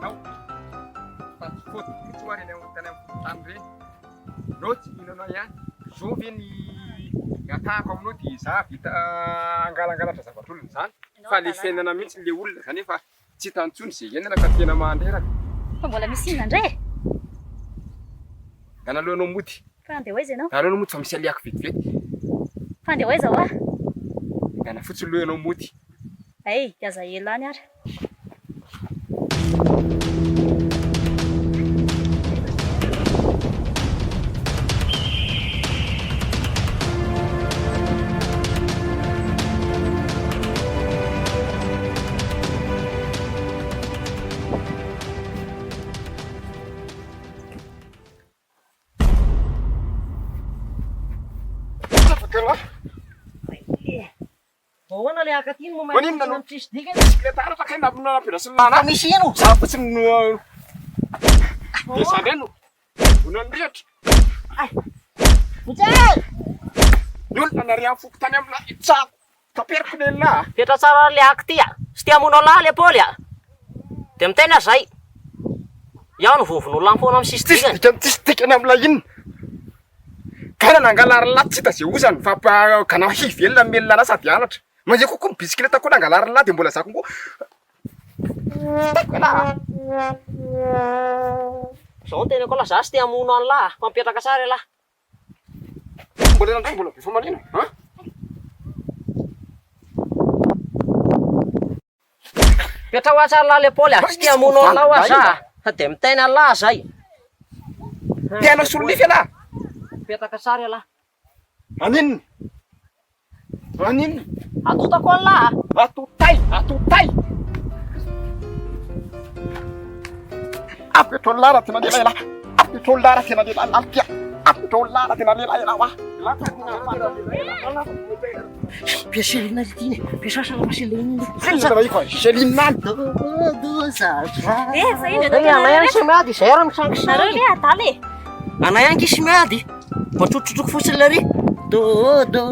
Não. Foto kecuali yang tanam tandri. Roti ino ya. Jovem ngata ko no di sa vita angala-ngala fa zavatry zany. Fa le fiainana mihitsy le olona zany fa tsy tantsony ze enana ka tena mandreraka. Fa mbola misy inona ndray? Ganaloanao mody. Fa andeha hoaiza ianao? Ganaloanao mody fa misy aliako vetivety. Fa andeha hoaiza hoa? Gana fotsiny lohanao mody. Ay, aza ela any ary. Ahoana le haka tiny mo Maninona no? tsisy dikany. Bisikileta araka kay nampiasa lana. Misy ino? Za fotsiny no desandeno. Unandriatra. Mitsay! Ny olona nariany foko tany amina itsako. Taperiko lehilahy. Petra tsara le haka ty a. Sy tia monao lahy le Paoly a. De miteny azy zay. Iaho no vovon'olona foana amin'ny sisy dikany. Tsisy dikany amilay inona. Kana nangalary lahy tsy hita ze ozany fa kana hivelona melona na sady anatra. Manzay kokoa ny bisikileta koa nangalary lahy de mbola zako koa. Zao tena koa lahy, za sy tia mono any lahy, mampetraka tsara lahy. Mbola nandray mbola be fa manino, ha? Petra ho tsara lahy le Paoly a. Sy tia mono any lahy ho aza. De miteny any lahy zay. Tena solonify lahy. Petraka tsara lahy. Aninona? Aninona? Atotako any lahy. Atotay, atotay. Apetro lara tena lehilahy lahy. Apetro lara tena lehilahy lalika. Apetro lara tena lehilahy lahy wa. Piaselina litiny, piasasana maselina. Zay fa Céline. Eh, za iny Ay, anay any sy miady, zay raha nareo misangisangy. le adaly e. Anay any kisy miady. Matrotrotroko fotsiny le ry. Do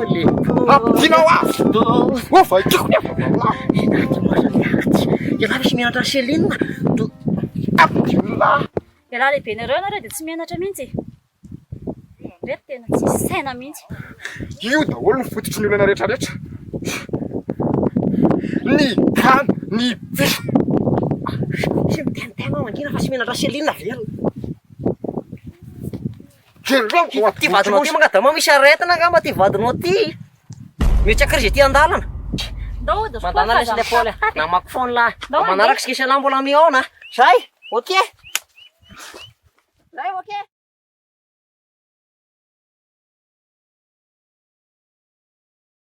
le Aptinao avy. Oh, vaikiko ny avy. Ialahy misy mianatra Céline. Aptinao. Ialahy lehibe nareo nareo de tsy mianatra mihitsy. Reto tena tsy saina mihitsy. Io daholo ny fototry ny olana rehetrarehetra. Ny tany, ny viso. Sy mitenitena mangina fa sy mianatra Céline velona. Jereo Ty vadinao ty mangadama misy aretina angamba ty vadinao ty. Mihitsy akary zay ty andalana. Ndao de Mandana lesy le Paoly. Namako foana lahy. Ndao Manaraka sikisy lahy mbola miaona. Zay, ok. Zay, ok.